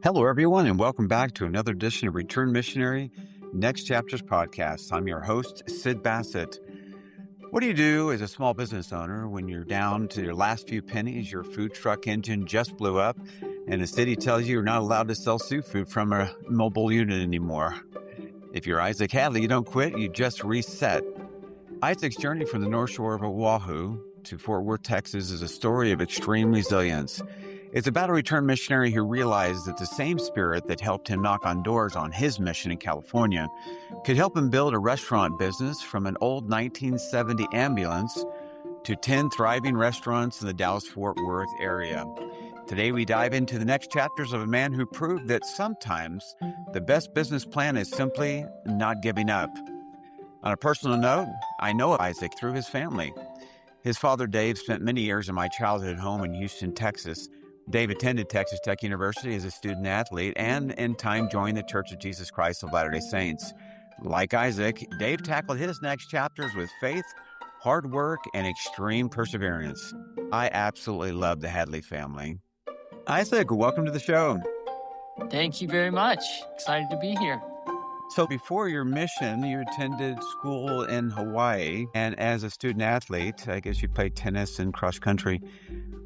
Hello, everyone, and welcome back to another edition of Return Missionary Next Chapters podcast. I'm your host, Sid Bassett. What do you do as a small business owner when you're down to your last few pennies, your food truck engine just blew up, and the city tells you you're not allowed to sell seafood from a mobile unit anymore? If you're Isaac Hadley, you don't quit, you just reset. Isaac's journey from the North Shore of Oahu to Fort Worth, Texas is a story of extreme resilience. It's about a return missionary who realized that the same spirit that helped him knock on doors on his mission in California could help him build a restaurant business from an old 1970 ambulance to 10 thriving restaurants in the Dallas-Fort Worth area. Today, we dive into the next chapters of a man who proved that sometimes the best business plan is simply not giving up. On a personal note, I know Isaac through his family. His father, Dave, spent many years in my childhood home in Houston, Texas. Dave attended Texas Tech University as a student athlete and in time joined the Church of Jesus Christ of Latter-day Saints. Like Isaac, Dave tackled his next chapters with faith, hard work, and extreme perseverance. I absolutely love the Hadley family. Isaac, welcome to the show. Thank you very much. Excited to be here. So before your mission, you attended school in Hawaii, and as a student athlete, I guess you played tennis and cross country.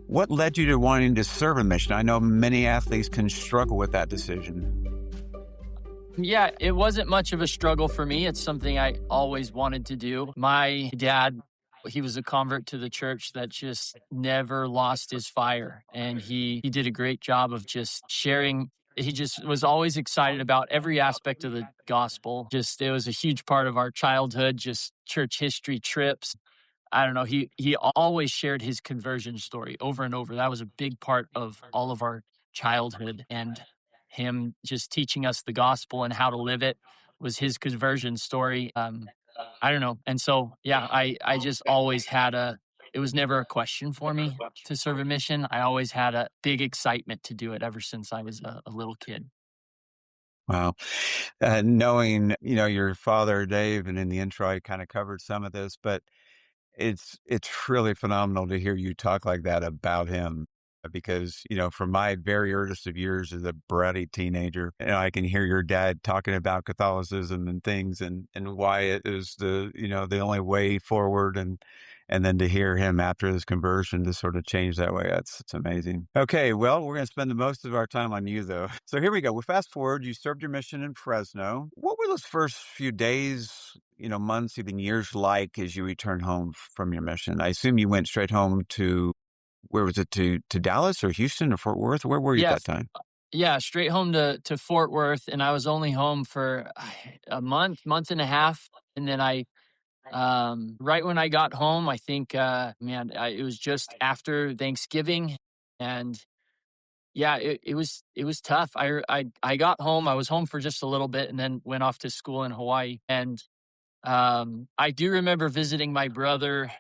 What led you to wanting to serve a mission? I know many athletes can struggle with that decision. Yeah, it wasn't much of a struggle for me. It's something I always wanted to do. My dad, he was a convert to the church that just never lost his fire. And he did a great job of just sharing. He just was always excited about every aspect of the gospel. Just, it was a huge part of our childhood, just church history trips. I don't know. He always shared his conversion story over and over. That was a big part of all of our childhood, and him just teaching us the gospel and how to live it was his conversion story. I don't know. And so, yeah, I just always had it was never a question for me to serve a mission. I always had a big excitement to do it ever since I was a little kid. Wow. Knowing, your father, Dave, and in the intro, I kind of covered some of this, but it's really phenomenal to hear you talk like that about him because, from my very earliest of years as a bratty teenager, I can hear your dad talking about Catholicism and things and why it is the only way forward. And then to hear him after his conversion to sort of change that way, it's amazing. Okay, well, we're going to spend the most of our time on you, though. So here we go. We fast forward. You served your mission in Fresno. What were those first few days, months, even years like as you returned home from your mission? I assume you went straight home to, where was it, to Dallas or Houston or Fort Worth? Where were you at that time? Yeah, straight home to Fort Worth, and I was only home for a month and a half, and then right when I got home, I think, it was just after Thanksgiving, and yeah, it was tough. I got home. I was home for just a little bit, and then went off to school in Hawaii. And I do remember visiting my brother.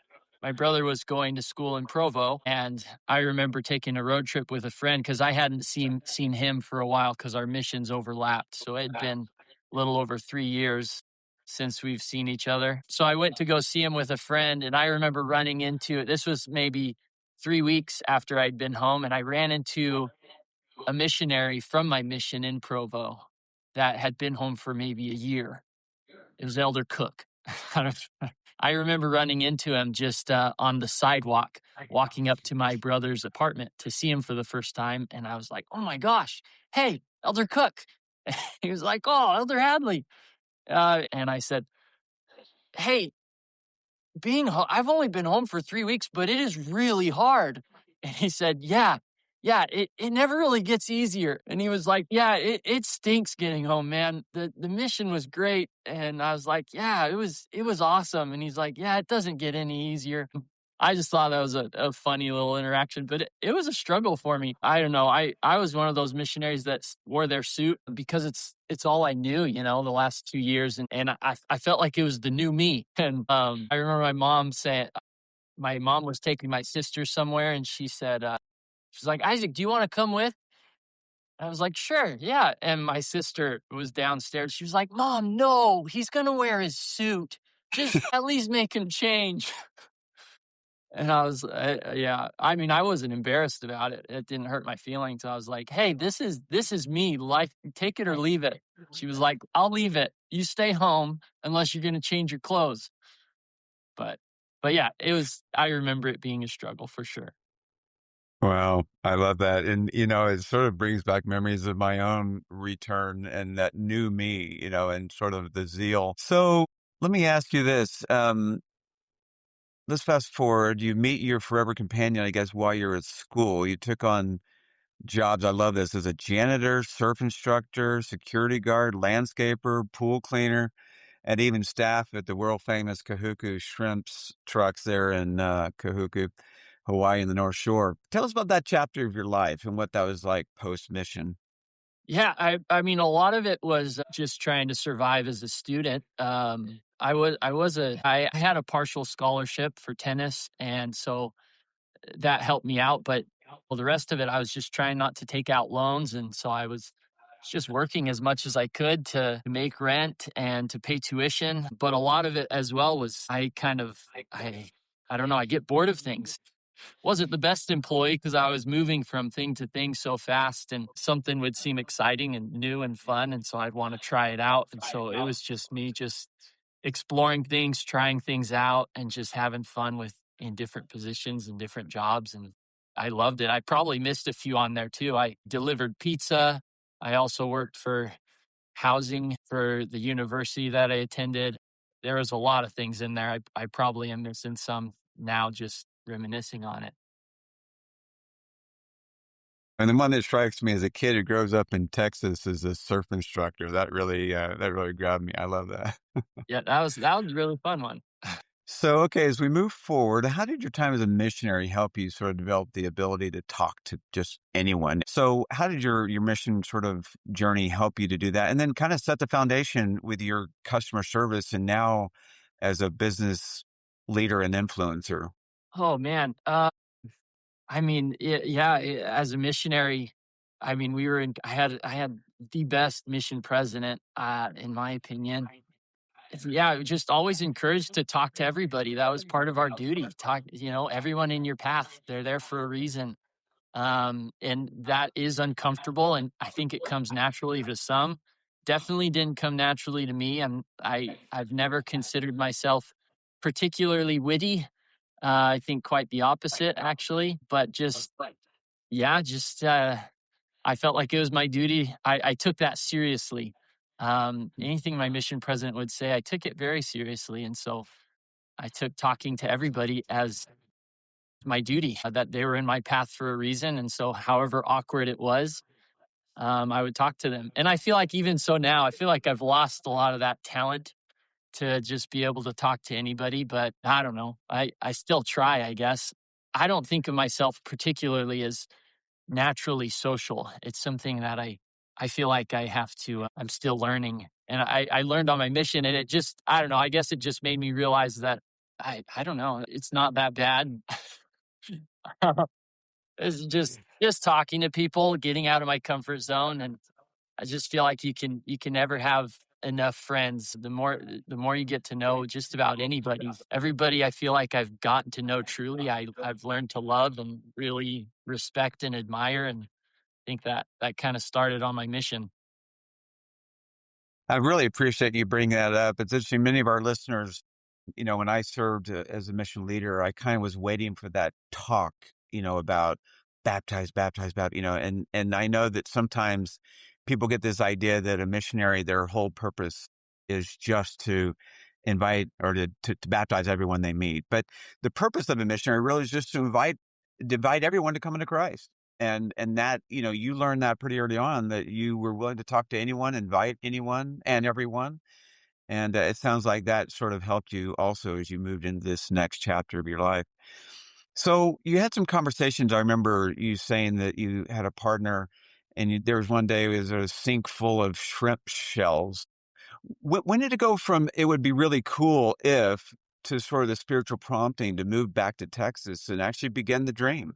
My brother was going to school in Provo, and I remember taking a road trip with a friend because I hadn't seen him for a while because our missions overlapped. So it had been a little over 3 years since we've seen each other. So I went to go see him with a friend, and I remember running into it. This was maybe 3 weeks after I'd been home, and I ran into a missionary from my mission in Provo that had been home for maybe a year. It was Elder Cook. I remember running into him just on the sidewalk, walking up to my brother's apartment to see him for the first time. And I was like, oh my gosh, hey, Elder Cook. He was like, oh, Elder Hadley. And I said, hey, I've only been home for 3 weeks, but it is really hard. And he said, yeah, it never really gets easier. And he was like, yeah, it stinks getting home, man. The mission was great. And I was like, yeah, it was awesome. And he's like, yeah, it doesn't get any easier. I just thought that was a funny little interaction, but it was a struggle for me. I don't know. I was one of those missionaries that wore their suit because it's all I knew, the last 2 years. And I felt like it was the new me. And I remember my mom was taking my sister somewhere, and she said, she's like, Isaac, do you want to come with? I was like, sure, yeah. And my sister was downstairs. She was like, Mom, no, he's going to wear his suit. Just at least make him change. And I was, yeah, I mean, I wasn't embarrassed about it. It didn't hurt my feelings. I was like, "Hey, this is me. Life, take it or leave it." She was like, "I'll leave it. You stay home unless you're gonna change your clothes." But but yeah, it was. I remember it being a struggle for sure. Wow, I love that. And, it sort of brings back memories of my own return and that new me, and sort of the zeal. So let me ask you this. Let's fast forward. You meet your forever companion, I guess, while you're at school. You took on jobs. I love this, as a janitor, surf instructor, security guard, landscaper, pool cleaner, and even staff at the world famous Kahuku Shrimps trucks there in Kahuku, Hawaii, in the North Shore. Tell us about that chapter of your life and what that was like post mission. Yeah, I mean, a lot of it was just trying to survive as a student. I had a partial scholarship for tennis, and so that helped me out. But well, the rest of it, I was just trying not to take out loans, and so I was just working as much as I could to make rent and to pay tuition. But a lot of it as well was I don't know, I get bored of things. Wasn't the best employee because I was moving from thing to thing so fast, and something would seem exciting and new and fun, and so I'd want to try it out. And so it was just me just exploring things, trying things out, and just having fun with in different positions and different jobs. And I loved it. I probably missed a few on there too. I delivered pizza. I also worked for housing for the university that I attended. There was a lot of things in there. I probably am missing some now, just reminiscing on it. And the one that strikes me as a kid who grows up in Texas is a surf instructor. That really grabbed me. I love that. Yeah, that was a really fun one. So, okay, as we move forward, how did your time as a missionary help you sort of develop the ability to talk to just anyone? So, how did your mission sort of journey help you to do that? And then kind of set the foundation with your customer service and now as a business leader and influencer. Oh man, I mean, yeah, as a missionary, I mean, we were in. I had the best mission president, in my opinion. Yeah, just always encouraged to talk to everybody. That was part of our duty. Talk, everyone in your path. They're there for a reason. And that is uncomfortable, and I think it comes naturally to some. Definitely didn't come naturally to me. I've never considered myself particularly witty. I think quite the opposite, actually. But just yeah, just I felt like it was my duty. I took that seriously. Anything my mission president would say, I took it very seriously, and so I took talking to everybody as my duty. That they were in my path for a reason, and so however awkward it was, I would talk to them. And I feel like even so now, I feel like I've lost a lot of that talent to just be able to talk to anybody. But I don't know. I still try, I guess. I don't think of myself particularly as naturally social. It's something that I feel like I have to. I'm still learning, and I learned on my mission, and it just I don't know. I guess it just made me realize that I don't know. It's not that bad. It's just talking to people, getting out of my comfort zone, and I just feel like you can never have enough friends. The more you get to know just about anybody, everybody I feel like I've gotten to know truly, I've learned to love and really respect and admire, and think that kind of started on my mission. I really appreciate you bringing that up. It's interesting. Many of our listeners, when I served as a mission leader, I kind of was waiting for that talk, about baptize, baptize, baptize, and I know that sometimes people get this idea that a missionary, their whole purpose is just to invite or to baptize everyone they meet. But the purpose of a missionary really is just to invite everyone to come into Christ. And that, you learned that pretty early on that you were willing to talk to anyone, invite anyone and everyone. And it sounds like that sort of helped you also as you moved into this next chapter of your life. So you had some conversations. I remember you saying that you had a partner and there was one day it was a sink full of shrimp shells. When did it go from it would be really cool if to sort of the spiritual prompting to move back to Texas and actually begin the dream?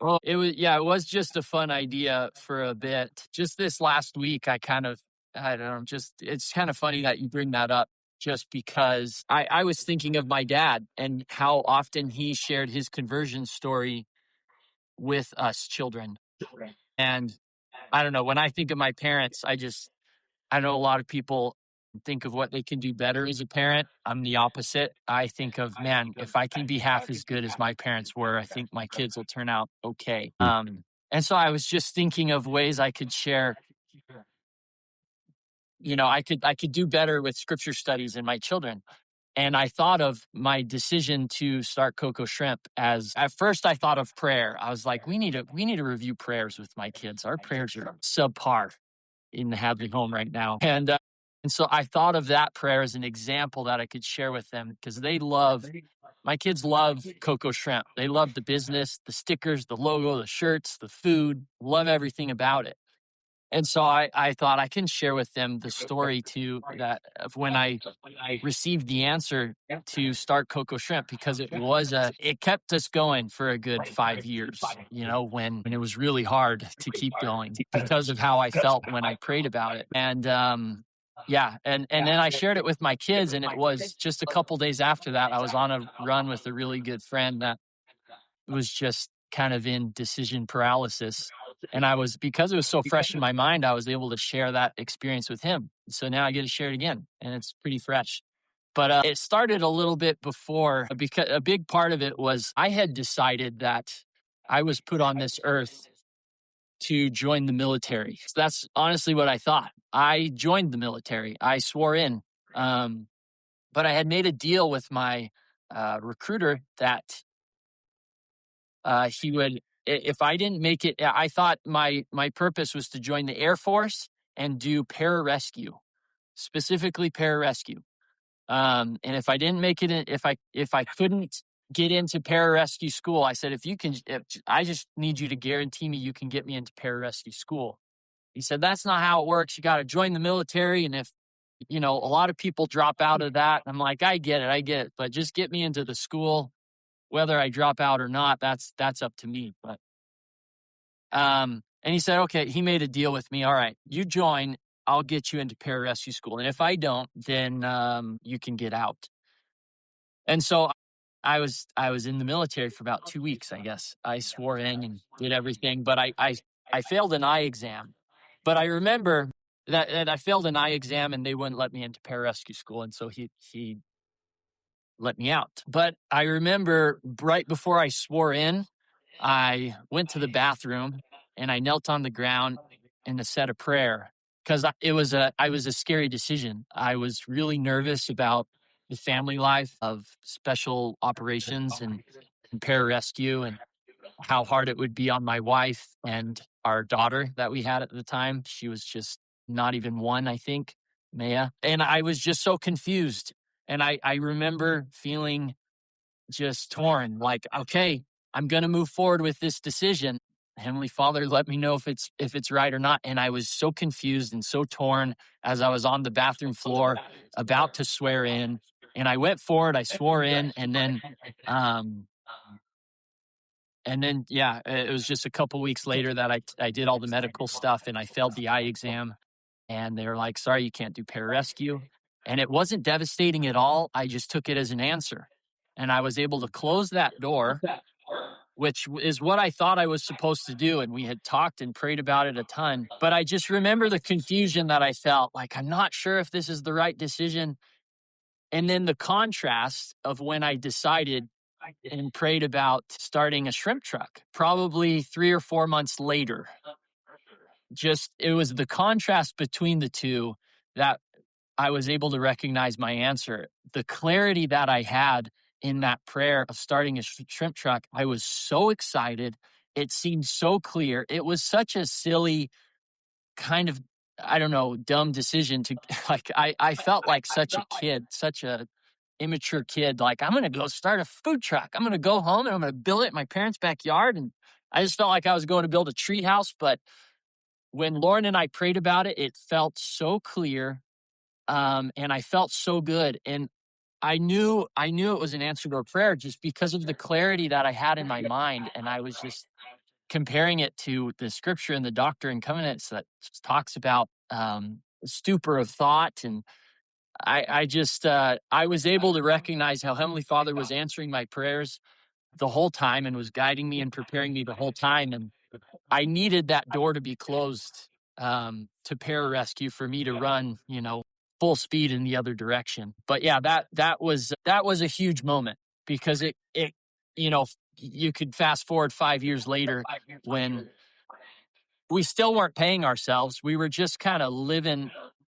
Well, it was just a fun idea for a bit. Just this last week, I don't know, just it's kind of funny that you bring that up. just because I was thinking of my dad and how often he shared his conversion story with us children. And I don't know, when I think of my parents, I know a lot of people think of what they can do better as a parent. I'm the opposite. I think of, man, if I can be half as good as my parents were, I think my kids will turn out okay. And so I was just thinking of ways I could share, I could do better with scripture studies in my children. And I thought of my decision to start Coco Shrimp as, at first I thought of prayer. I was like, we need to review prayers with my kids. Our prayers are subpar in the Hadley home right now. And so I thought of that prayer as an example that I could share with them, because my kids love Coco Shrimp. They love the business, the stickers, the logo, the shirts, the food, love everything about it. And so I thought I can share with them the story of when I received the answer to start Coco Shrimp, because it kept us going for a good 5 years, when it was really hard to keep going because of how I felt when I prayed about it. And yeah, and then I shared it with my kids, and it was just a couple days after that I was on a run with a really good friend that was just kind of in decision paralysis. And because it was so fresh in my mind, I was able to share that experience with him. So now I get to share it again, and it's pretty fresh. But it started a little bit before, because a big part of it was I had decided that I was put on this earth to join the military. So that's honestly what I thought. I joined the military. I swore in. But I had made a deal with my recruiter that he would, if I didn't make it, I thought my purpose was to join the Air Force and do pararescue, specifically pararescue. And if I didn't make it, if I couldn't get into pararescue school, I said, I just need you to guarantee me you can get me into pararescue school. He said, that's not how it works. You got to join the military. And if, a lot of people drop out of that, I'm like, I get it. But just get me into the school. Whether I drop out or not, that's up to me. But and he said, okay, he made a deal with me. All right, you join, I'll get you into pararescue school. And if I don't, then you can get out. And so I was in the military for about 2 weeks, I guess. I swore in and did everything, but I failed an eye exam. But I remember that I failed an eye exam and they wouldn't let me into pararescue school. And so he let me out. But I remember right before I swore in, I went to the bathroom and I knelt on the ground and said a prayer, because I was a scary decision. I was really nervous about the family life of special operations and pararescue, and how hard it would be on my wife and our daughter that we had at the time. She was just not even one, I think, Maya. And I was just so confused. And I remember feeling just torn, like, okay, I'm going to move forward with this decision. Heavenly Father, let me know if it's right or not. And I was so confused and so torn as I was on the bathroom floor about to swear in. And I went forward, I swore in, and then yeah, it was just a couple weeks later that I did all the medical stuff and I failed the eye exam. And they were like, sorry, you can't do pararescue. And it wasn't devastating at all. I just took it as an answer. And I was able to close that door, which is what I thought I was supposed to do. And we had talked and prayed about it a ton. But I just remember the confusion that I felt, like, I'm not sure if this is the right decision. And then the contrast of when I decided and prayed about starting a shrimp truck, probably 3 or 4 months later. It was the contrast between the two that I was able to recognize my answer. The clarity that I had in that prayer of starting a shrimp truck, I was so excited. It seemed so clear. It was such a silly kind of, I don't know, dumb decision to like, I felt like such a kid, such a immature kid. Like, I'm going to go start a food truck. I'm going to go home and I'm going to build it in my parents' backyard. And I just felt like I was going to build a tree house. But when Lauren and I prayed about it, it felt so clear. And I felt so good. And I knew it was an answer to a prayer just because of the clarity that I had in my mind. And I was just comparing it to the scripture in the Doctrine and Covenants that talks about stupor of thought. And I was able to recognize how Heavenly Father was answering my prayers the whole time and was guiding me and preparing me the whole time. And I needed that door to be closed to pararescue for me to run, full speed in the other direction. But yeah, that was a huge moment because it you know you could fast forward 5 years later when we still weren't paying ourselves. We were just kind of living,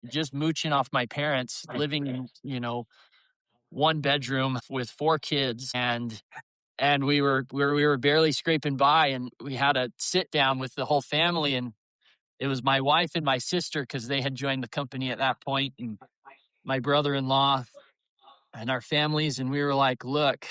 just mooching off my parents, living in one bedroom with 4 kids, and we were barely scraping by, and we had a sit down with the whole family, and it was my wife and my sister because they had joined the company at that point, and my brother-in-law and our families, and we were like, look,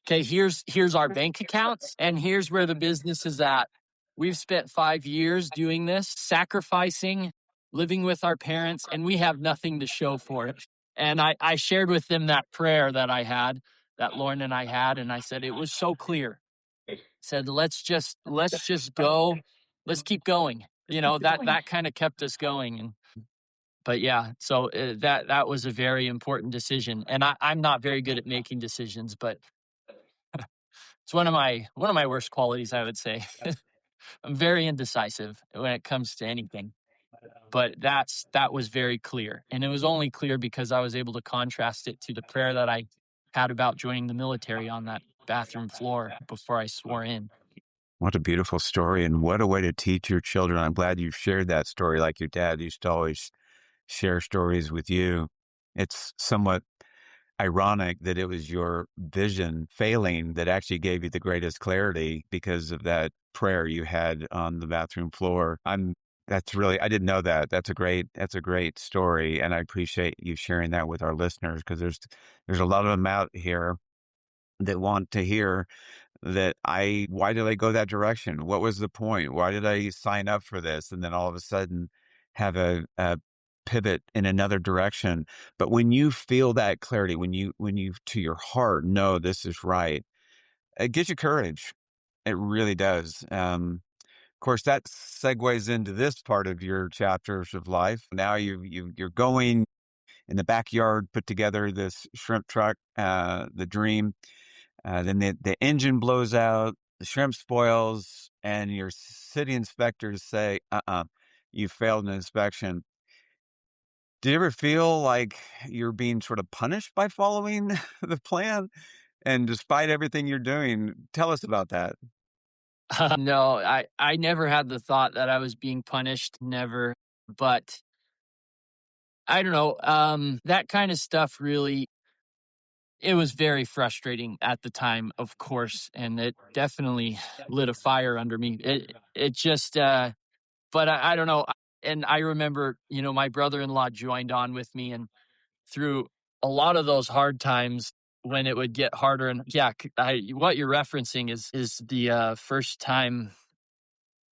okay, here's our bank accounts, and here's where the business is at. We've spent 5 years doing this, sacrificing, living with our parents, and we have nothing to show for it. And I shared with them that prayer that I had, that Lauren and I had, and I said it was so clear. I said let's just go, let's keep going. That kind of kept us going. And but yeah, so that was a very important decision, and I'm not very good at making decisions, but it's one of my worst qualities, I would say. I'm very indecisive when it comes to anything. But that was very clear. And it was only clear because I was able to contrast it to the prayer that I had about joining the military on that bathroom floor before I swore in. What a beautiful story, and what a way to teach your children. I'm glad you shared that story like your dad used to always share stories with you. It's somewhat ironic that it was your vision failing that actually gave you the greatest clarity because of that prayer you had on the bathroom floor. I didn't know that. That's a great story. And I appreciate you sharing that with our listeners because there's a lot of them out here that want to hear why did I go that direction? What was the point? Why did I sign up for this? And then all of a sudden have a pivot in another direction. But when you feel that clarity, when you to your heart know this is right, it gives you courage. It really does. Of course, that segues into this part of your chapters of life. Now you're going in the backyard, put together this shrimp truck, the dream. Then the engine blows out, the shrimp spoils, and your city inspectors say, you failed an inspection. Do you ever feel like you're being sort of punished by following the plan? And despite everything you're doing, tell us about that. No, I never had the thought that I was being punished, never. But I don't know, that kind of stuff really, it was very frustrating at the time, of course, and it definitely lit a fire under me. It just but I don't know. And I remember, my brother-in-law joined on with me, and through a lot of those hard times when it would get harder. And yeah, what you're referencing is the first time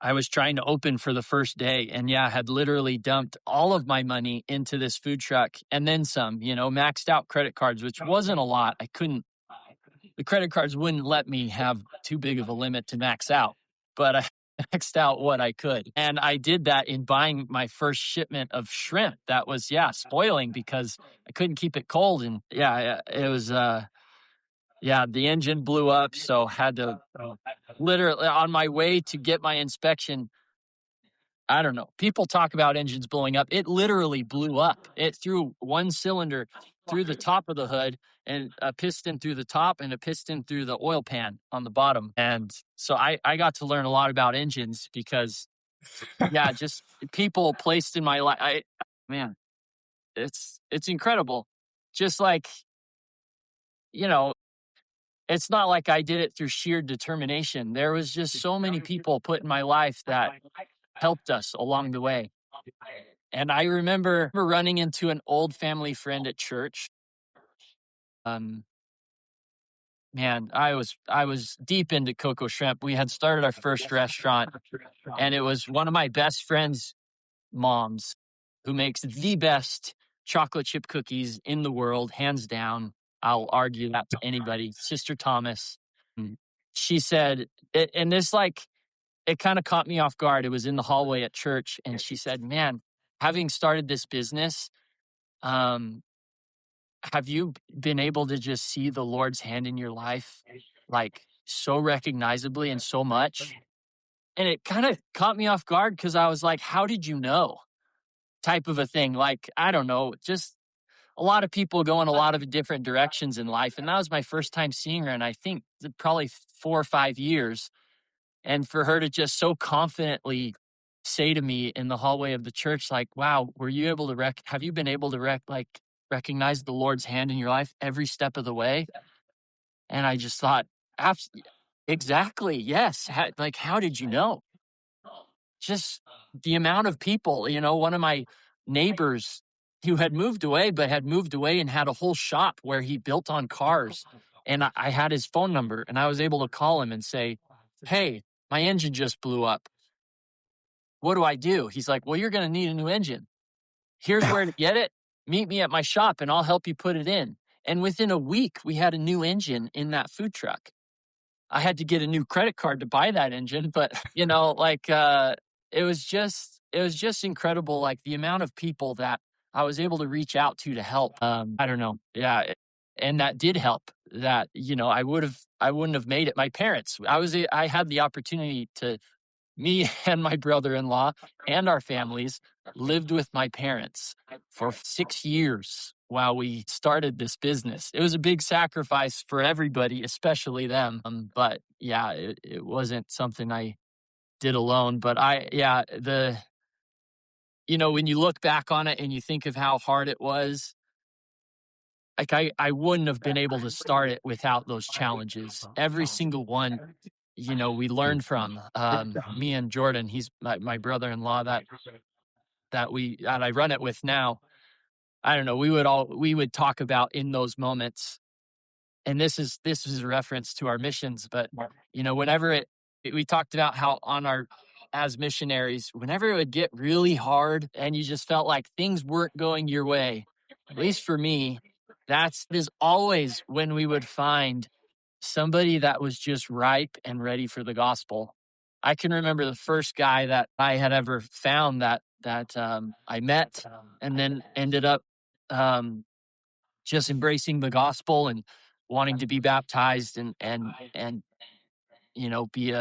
I was trying to open for the first day, and yeah, had literally dumped all of my money into this food truck and then some, maxed out credit cards, which wasn't a lot. The credit cards wouldn't let me have too big of a limit to max out, but I maxed out what I could. And I did that in buying my first shipment of shrimp that was, spoiling because I couldn't keep it cold. And it was, the engine blew up. So had to literally on my way to get my inspection. I don't know. People talk about engines blowing up. It literally blew up. It threw one cylinder through the top of the hood and a piston through the top and a piston through the oil pan on the bottom. And so I got to learn a lot about engines because, just people placed in my life. Man, it's incredible. Just like, it's not like I did it through sheer determination. There was just so many people put in my life that helped us along the way. And I remember running into an old family friend at church. Um, Man, I was deep into Coco Shrimp. We had started our first restaurant, and it was one of my best friend's moms who makes the best chocolate chip cookies in the world, hands down. I'll argue that to anybody. Sister Thomas. She said, and this it kind of caught me off guard. It was in the hallway at church, and she said, "Man, having started this business, have you been able to just see the Lord's hand in your life, like, so recognizably and so much? And it kinda caught me off guard because I was like, "How did you know?" Type of a thing, like, I don't know, just a lot of people go in a lot of different directions in life, and that was my first time seeing her, and I think probably 4 or 5 years, and for her to just so confidently say to me in the hallway of the church, like, "Wow, were you able to have you been able to recognize the Lord's hand in your life every step of the way?" And I just thought, "Abs exactly, yes, like, how did you know?" Just the amount of people, one of my neighbors who had moved away, but had moved away and had a whole shop where he built on cars. And I had his phone number and I was able to call him and say, "Hey, my engine just blew up. What do I do?" He's like, "Well, you're going to need a new engine. Here's where to get it. Meet me at my shop and I'll help you put it in." And within a week, we had a new engine in that food truck. I had to get a new credit card to buy that engine, but, it was just incredible, like, the amount of people that I was able to reach out to help, I don't know, yeah, and that did help, that, I wouldn't have made it. My parents, I had the opportunity to me and my brother-in-law and our families lived with my parents for 6 years while we started this business. It was a big sacrifice for everybody, especially them, but yeah, it wasn't something I did alone, but when you look back on it and you think of how hard it was, like, I wouldn't have been able to start it without those challenges. Every single one, we learned from. Me and Jordan, he's my brother-in-law that I run it with now. I don't know. We would talk about in those moments, and this is a reference to our missions, but whenever we talked about how on our as missionaries, whenever it would get really hard and you just felt like things weren't going your way, at least for me, that is always when we would find somebody that was just ripe and ready for the gospel. I can remember the first guy that I had ever found that I met and then ended up um, just embracing the gospel and wanting to be baptized and be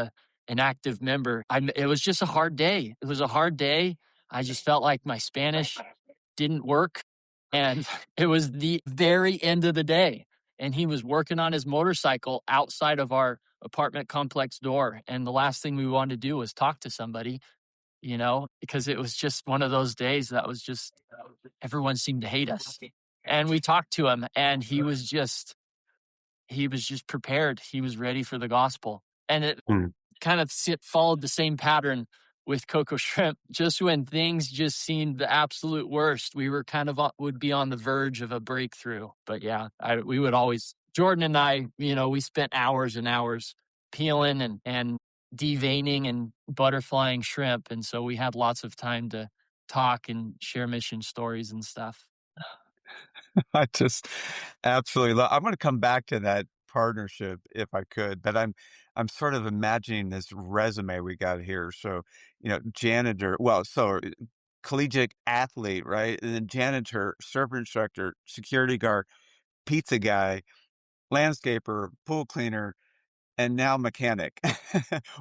an active member. It was just a hard day. It was a hard day. I just felt like my Spanish didn't work, and it was the very end of the day, and he was working on his motorcycle outside of our apartment complex door, and the last thing we wanted to do was talk to somebody, because it was just one of those days that was just everyone seemed to hate us. And we talked to him, and he was just prepared. He was ready for the gospel. And it Mm. kind of followed the same pattern with Coco Shrimp. Just when things just seemed the absolute worst, we were kind of would be on the verge of a breakthrough. But yeah, we would always, Jordan and I, we spent hours and hours peeling and deveining and butterflying shrimp. And so we had lots of time to talk and share mission stories and stuff. I just absolutely love. I'm going to come back to that partnership if I could, but I'm sort of imagining this resume we got here. So, janitor, well, so collegiate athlete, right? And then janitor, surf instructor, security guard, pizza guy, landscaper, pool cleaner, and now mechanic.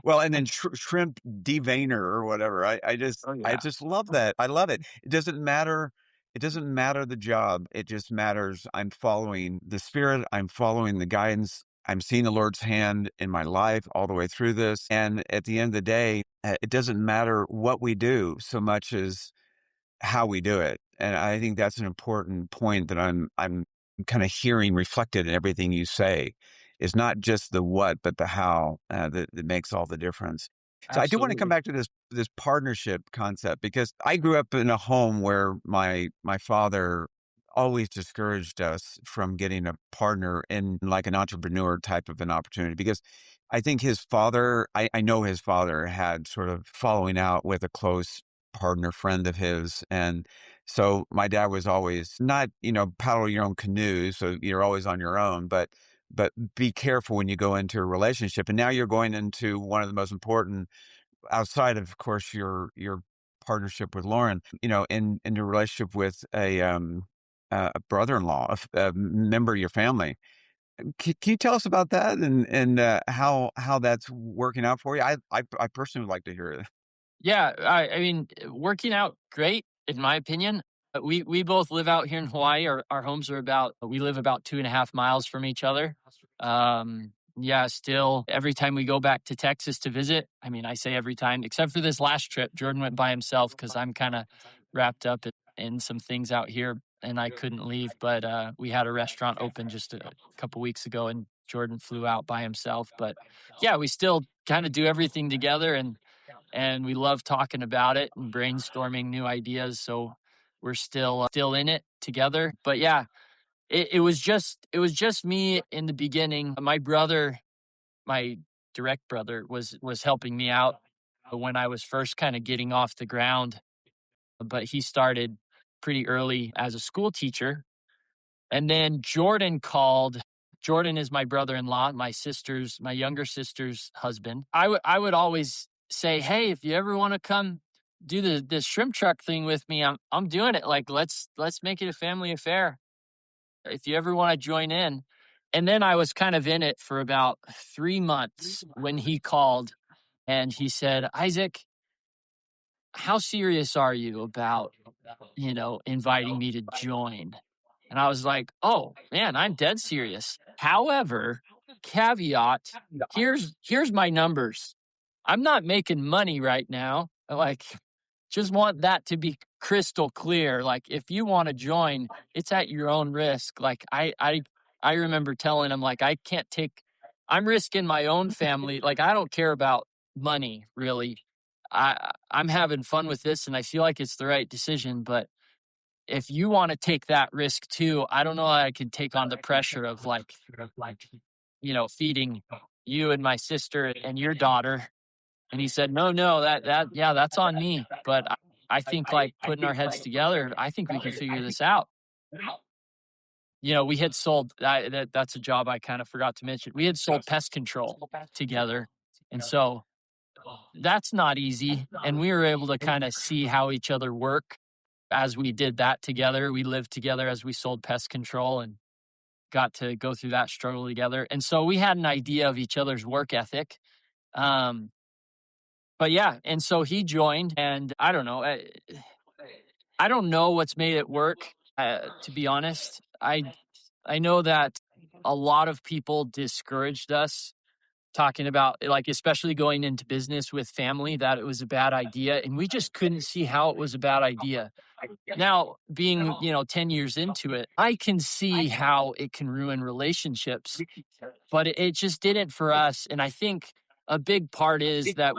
Well, and then shrimp deveiner or whatever. I just Oh I yeah, just love that. I love it. It doesn't matter the job. It just matters I'm following the spirit, I'm following the guidance. I'm seeing the Lord's hand in my life all the way through this. And at the end of the day, it doesn't matter what we do so much as how we do it. And I think that's an important point that I'm kind of hearing reflected in everything you say. Is not just the what, but the how that makes all the difference. So I do want to come absolutely. back to this partnership concept because I grew up in a home where my father always discouraged us from getting a partner in like an entrepreneur type of an opportunity because I think his father, I know his father had sort of following out with a close partner friend of his. And so my dad was always not, paddle your own canoe. So you're always on your own, but be careful when you go into a relationship. And now you're going into one of the most important outside of course, your partnership with Lauren, in a relationship with a brother-in-law, a member of your family. Can you tell us about that and how that's working out for you? I personally would like to hear it. Yeah, I mean, working out great in my opinion. We both live out here in Hawaii. Our homes are about we live about 2.5 miles from each other. Yeah, still every time we go back to Texas to visit, I mean, I say every time, except for this last trip, Jordan went by himself because I'm kind of wrapped up in some things out here and I couldn't leave. But we had a restaurant open just a couple weeks ago, and Jordan flew out by himself. But yeah, we still kind of do everything together, and we love talking about it and brainstorming new ideas. So we're still in it together. But yeah, it was just me in the beginning. My brother, my direct brother, was helping me out when I was first kind of getting off the ground. But he started pretty early as a school teacher, and then Jordan called. Jordan is my brother-in-law, my younger sister's husband. I would always say, "Hey, if you ever want to come do the shrimp truck thing with me, I'm doing it. Like let's make it a family affair. If you ever want to join in." And then I was kind of in it for about 3 months when he called and he said, "Isaac, how serious are you about inviting me to join?" And I was like, "Oh man, I'm dead serious. However, caveat, here's my numbers. I'm not making money right now. Like, just want that to be crystal clear. Like, if you want to join, it's at your own risk." Like, I remember telling him, like, I'm risking my own family. Like, I don't care about money really. I'm having fun with this and I feel like it's the right decision, but if you want to take that risk too, I don't know how I could take on the pressure of feeding you and my sister and your daughter. And he said, no, yeah, that's on me. But I think like putting our heads together, I think we can figure this out. We had sold that's a job I kind of forgot to mention. We had sold pest control together. And so that's not easy. And we were able to kind of see how each other work as we did that together. We lived together as we sold pest control and got to go through that struggle together. And so we had an idea of each other's work ethic. But yeah, and so he joined, and I don't know. I don't know what's made it work. To be honest, I know that a lot of people discouraged us talking about, like, especially going into business with family, that it was a bad idea, and we just couldn't see how it was a bad idea. Now, being 10 years into it, I can see how it can ruin relationships, but it just didn't for us. And I think a big part is that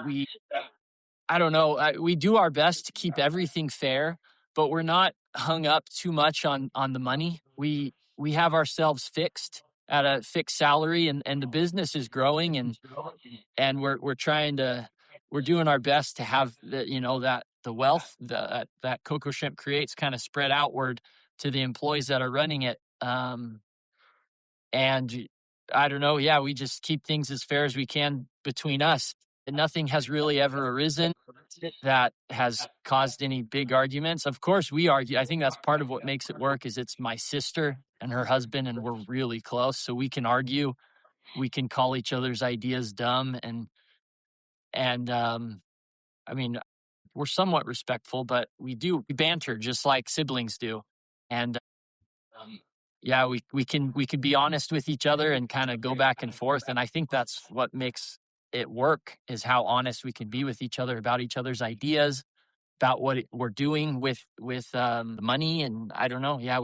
I don't know, we do our best to keep everything fair, but we're not hung up too much on the money. We have ourselves fixed at a fixed salary, and the business is growing, and we're doing our best to have that the wealth that Coco Shrimp creates kind of spread outward to the employees that are running it. And I don't know, yeah, we just keep things as fair as we can between us. And nothing has really ever arisen that has caused any big arguments. Of course, we argue. I think that's part of what makes it work is it's my sister and her husband, and we're really close, so we can argue. We can call each other's ideas dumb, and I mean, we're somewhat respectful, but we banter just like siblings do. And yeah, we can be honest with each other and kind of go back and forth. And I think that's what makes it work is how honest we can be with each other about each other's ideas, about what we're doing with the money. And I don't know. Yeah,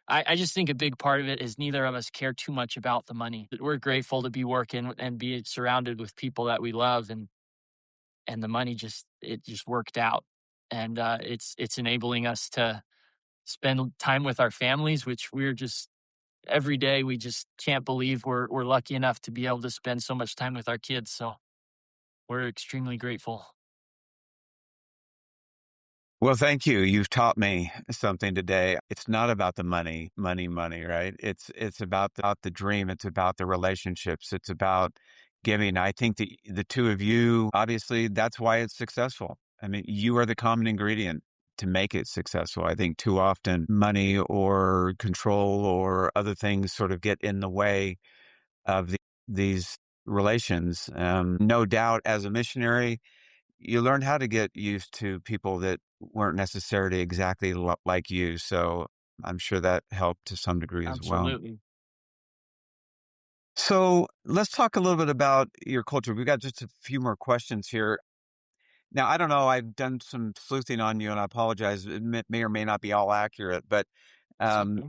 I just think a big part of it is neither of us care too much about the money. We're grateful to be working and be surrounded with people that we love, and the money just worked out. And it's enabling us to spend time with our families, which we're just every day we just can't believe we're lucky enough to be able to spend so much time with our kids. So we're extremely grateful. Well, thank you. You've taught me something today. It's not about the money, right? It's about the dream. It's about the relationships. It's about giving. I think the two of you, obviously, that's why it's successful. I mean, you are the common ingredient. to make it successful. I think too often money or control or other things sort of get in the way of these relations. No doubt, as a missionary, you learn how to get used to people that weren't necessarily exactly like you. So I'm sure that helped to some degree as well. Absolutely. So let's talk a little bit about your culture. We've got just a few more questions here. Now, I don't know. I've done some sleuthing on you, and I apologize. It may or may not be all accurate, but It's okay.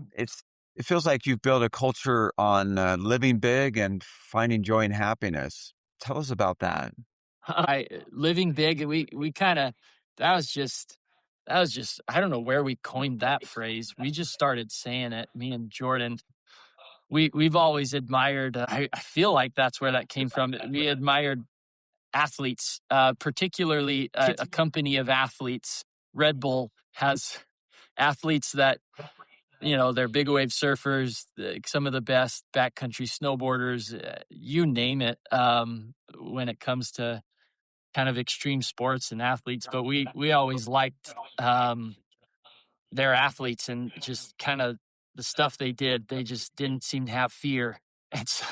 it feels like you've built a culture on living big and finding joy and happiness. Tell us about that. Living big. We kind of that was just I don't know where we coined that phrase. We just started saying it. Me and Jordan. We've always admired. I feel like that's where that came from. We admired athletes, particularly a company of athletes. Red Bull has athletes that they're big wave surfers, some of the best backcountry snowboarders, you name it. When it comes to kind of extreme sports and athletes, but we always liked their athletes and just kind of the stuff they did. They just didn't seem to have fear. And so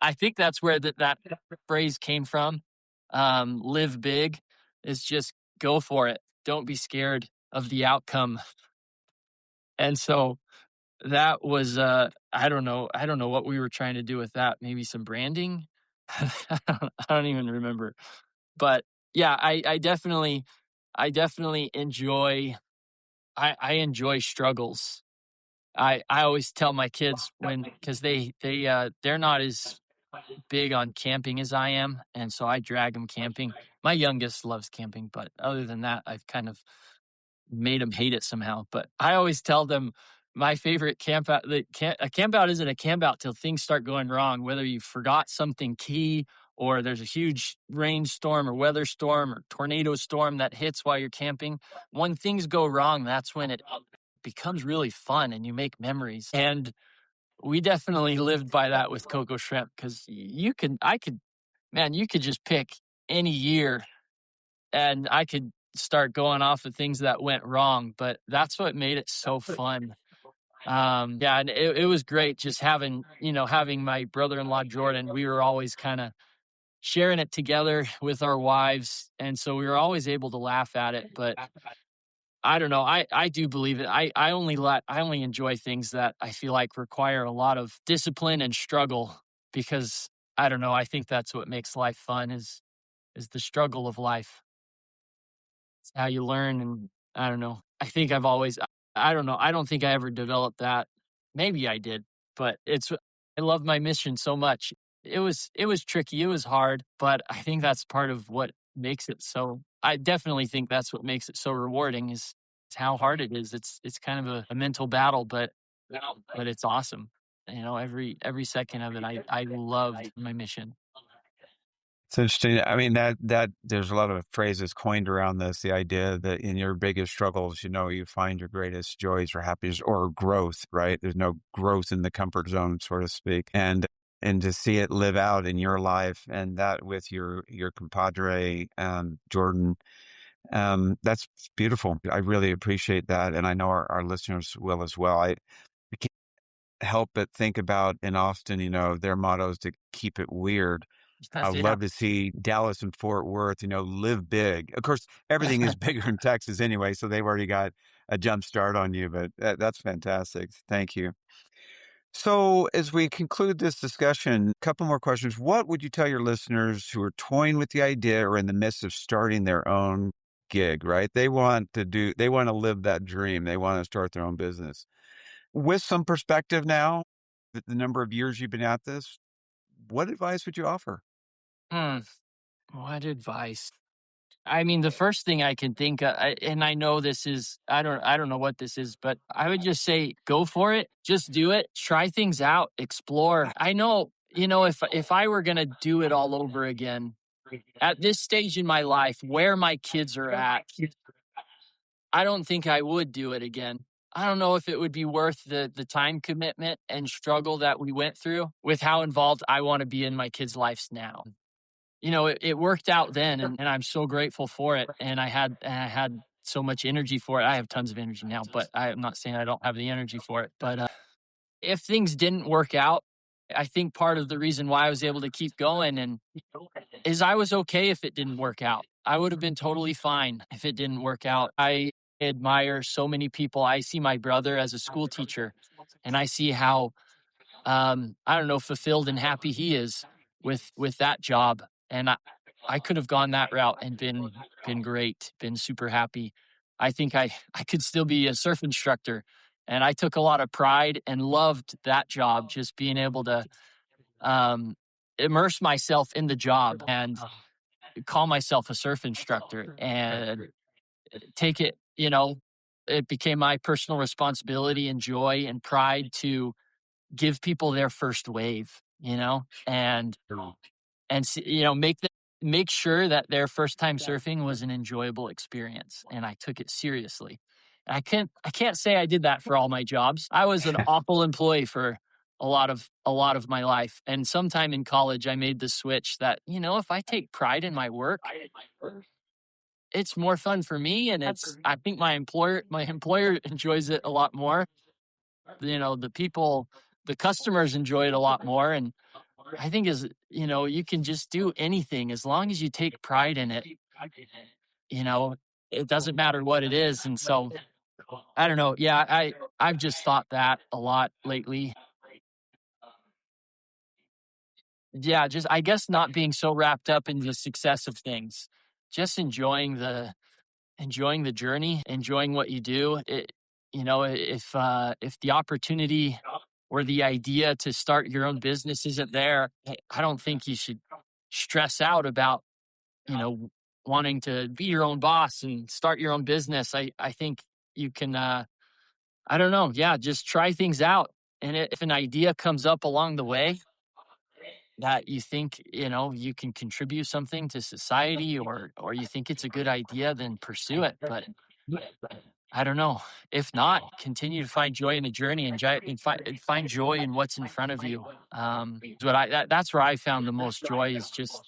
I think that's where that phrase came from. Live big is just go for it. Don't be scared of the outcome. And so that was I don't know what we were trying to do with that. Maybe some branding. I don't even remember. But yeah, I definitely enjoy I enjoy struggles. I always tell my kids because they're not as big on camping as I am, and so I drag them camping. My youngest loves camping, but other than that, I've kind of made them hate it somehow. But I always tell them my favorite camp out. A camp out isn't a camp out till things start going wrong. Whether you forgot something key, or there's a huge rainstorm or weather storm or tornado storm that hits while you're camping. When things go wrong, that's when it becomes really fun and you make memories. And we definitely lived by that with Coco Shrimp because man, you could just pick any year and I could start going off of things that went wrong, but that's what made it so fun. Yeah, and it was great just having my brother-in-law Jordan. We were always kind of sharing it together with our wives, and so we were always able to laugh at it. But I don't know. I do believe it. I only enjoy things that I feel like require a lot of discipline and struggle because I don't know. I think that's what makes life fun is the struggle of life. It's how you learn, and I don't know. I don't know. I don't think I ever developed that. Maybe I did, but I love my mission so much. It was tricky. It was hard, but I think that's part of what makes it so. I definitely think that's what makes it so rewarding is how hard it is. It's kind of a mental battle, but it's awesome. Every second of it, I loved my mission. It's interesting. I mean, that there's a lot of phrases coined around this. The idea that in your biggest struggles, you find your greatest joys or happiness or growth, right? There's no growth in the comfort zone, so to speak. And to see it live out in your life and that with your compadre, Jordan, that's beautiful. I really appreciate that. And I know our listeners will as well. I can't help but think about, and often, their motto is to keep it weird. I would Yeah. love to see Dallas and Fort Worth, live big. Of course, everything is bigger in Texas anyway, so they've already got a jump start on you, but that's fantastic. Thank you. So, as we conclude this discussion, a couple more questions. What would you tell your listeners who are toying with the idea or in the midst of starting their own gig, right? They want to live that dream. They want to start their own business. With some perspective now, the number of years you've been at this, what advice would you offer? Hmm. What advice? I mean, the first thing I can think of, and I know this is, I don't know what this is, but I would just say, go for it. Just do it. Try things out. Explore. I know, if I were gonna do it all over again at this stage in my life, where my kids are at, I don't think I would do it again. I don't know if it would be worth the time commitment and struggle that we went through with how involved I want to be in my kids' lives now. It worked out then, and I'm so grateful for it. And I had so much energy for it. I have tons of energy now, but I'm not saying I don't have the energy for it. But if things didn't work out, I think part of the reason why I was able to keep going and is I was okay if it didn't work out. I would have been totally fine if it didn't work out. I admire so many people. I see my brother as a school teacher, and I see how I don't know, fulfilled and happy he is with that job. And I could have gone that route and been great, been super happy. I think I could still be a surf instructor. And I took a lot of pride and loved that job, just being able to immerse myself in the job and call myself a surf instructor and take it, it became my personal responsibility and joy and pride to give people their first wave, and make sure that their first time surfing was an enjoyable experience. And I took it seriously. I can't say I did that for all my jobs. I was an awful employee for a lot of my life. And sometime in college, I made the switch that, if I take pride in my work, it's more fun for me. And I think my employer enjoys it a lot more. The customers enjoy it a lot more. And I think you can just do anything as long as you take pride in it. It doesn't matter what it is. And so I don't know. Yeah, I've just thought that a lot lately. Yeah, just I guess not being so wrapped up in the success of things, just enjoying the journey, enjoying what you do. If the opportunity or the idea to start your own business isn't there, I don't think you should stress out about, wanting to be your own boss and start your own business. I think you can, I don't know. Yeah, just try things out. And if an idea comes up along the way that you think, you can contribute something to society or you think it's a good idea, then pursue it. But I don't know. If not, continue to find joy in the journey and find joy in what's in front of you. That's where I found the most joy is just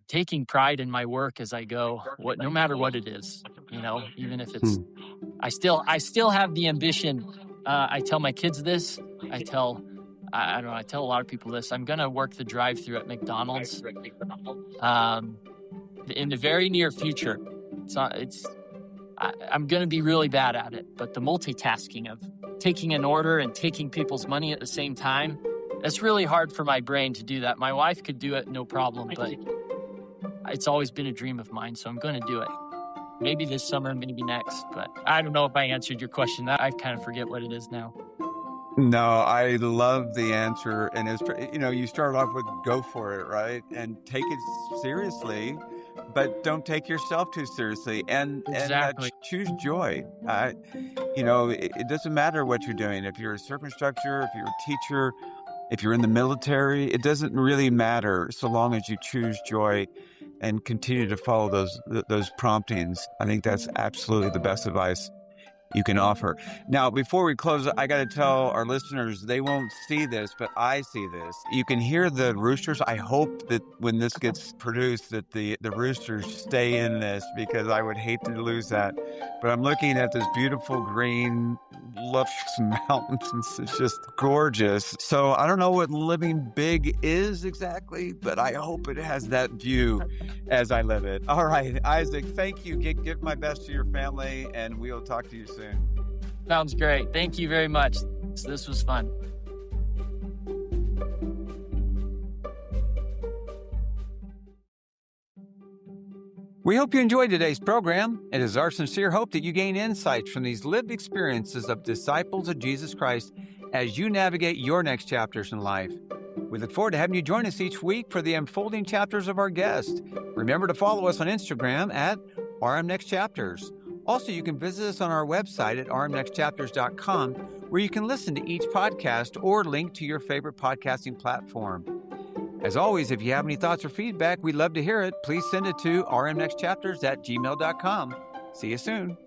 taking pride in my work as I go. No matter what it is, even if it's, I still have the ambition. I tell my kids this. I tell a lot of people this. I'm gonna work the drive-thru at McDonald's in the very near future. I'm going to be really bad at it, but the multitasking of taking an order and taking people's money at the same time, that's really hard for my brain to do that. My wife could do it, no problem, but it's always been a dream of mine, so I'm going to do it. Maybe this summer, maybe next, but I don't know if I answered your question. I kind of forget what it is now. No, I love the answer. And it's, you started off with go for it, right? And take it seriously, but don't take yourself too seriously. And choose joy. It doesn't matter what you're doing. If you're a surf instructor, if you're a teacher, if you're in the military, it doesn't really matter so long as you choose joy and continue to follow those promptings. I think that's absolutely the best advice you can offer. Now, before we close, I got to tell our listeners, they won't see this, but I see this. You can hear the roosters. I hope that when this gets produced that the roosters stay in this, because I would hate to lose that. But I'm looking at this beautiful green, luscious mountains. It's just gorgeous. So I don't know what living big is exactly, but I hope it has that view as I live it. All right, Isaac, thank you. Give my best to your family, and we'll talk to you soon. Sounds great. Thank you very much. This was fun. We hope you enjoyed today's program. It is our sincere hope that you gain insights from these lived experiences of disciples of Jesus Christ as you navigate your next chapters in life. We look forward to having you join us each week for the unfolding chapters of our guest. Remember to follow us on Instagram at rmnextchapters. Also, you can visit us on our website at rmnextchapters.com, where you can listen to each podcast or link to your favorite podcasting platform. As always, if you have any thoughts or feedback, we'd love to hear it. Please send it to rmnextchapters@gmail.com. See you soon.